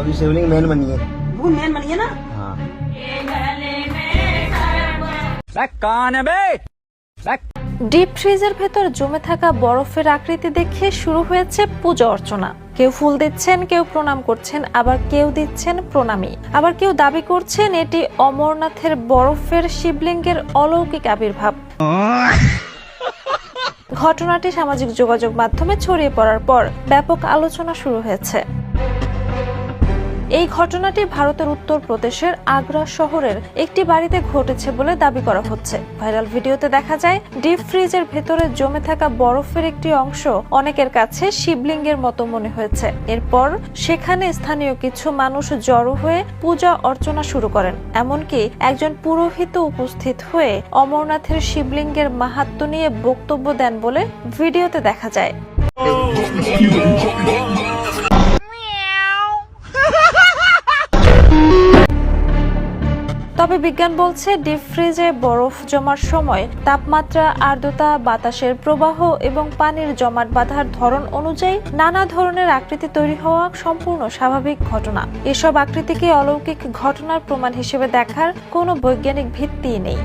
अभी शिवलिंग मेन बनी है। वो मेन बनी है ना। हाँ। ডিপ ফ্রিজের ভেতর জমে থাকা বরফের আকৃতি দেখে শুরু হয়েছে পূজা অর্চনা। কেউ ফুল দিচ্ছেন, কেউ প্রণাম করছেন, আবার কেউ দিচ্ছেন প্রণামী, আবার কেউ দাবি করছেন এটি অমরনাথের বরফের শিবলিঙ্গের অলৌকিক আবির্ভাব। ঘটনাটি সামাজিক যোগাযোগ মাধ্যমে ছড়িয়ে পড়ার পর ব্যাপক আলোচনা শুরু হয়েছে। এই ঘটনাটি ভারতের উত্তরপ্রদেশের আগ্রা শহরের একটি বাড়িতে ঘটেছে বলে দাবি করা হচ্ছে। ভাইরাল ভিডিওতে দেখা যায় ডিপ ফ্রিজের ভেতরে জমে থাকা বরফের একটি অংশ অনেকের কাছে শিবলিঙ্গের মতো মনে হয়েছে। এরপর সেখানে স্থানীয় কিছু মানুষ জড়ো হয়ে পূজা অর্চনা শুরু করেন। এমনকি একজন পুরোহিত উপস্থিত হয়ে অমরনাথের শিবলিঙ্গের মাহাত্ম্য নিয়ে বক্তব্য দেন বলে ভিডিওতে দেখা যায়। তবে বিজ্ঞান বলছে ডিপ ফ্রিজে বরফ জমার সময় তাপমাত্রা, আর্দ্রতা, বাতাসের প্রবাহ এবং পানির জমাট বাঁধার ধরন অনুযায়ী নানা ধরনের আকৃতি তৈরি হওয়া সম্পূর্ণ স্বাভাবিক ঘটনা। এসব আকৃতিকে অলৌকিক ঘটনার প্রমাণ হিসেবে দেখার কোনো বৈজ্ঞানিক ভিত্তি নেই।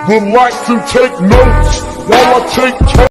Would like to take notes while I take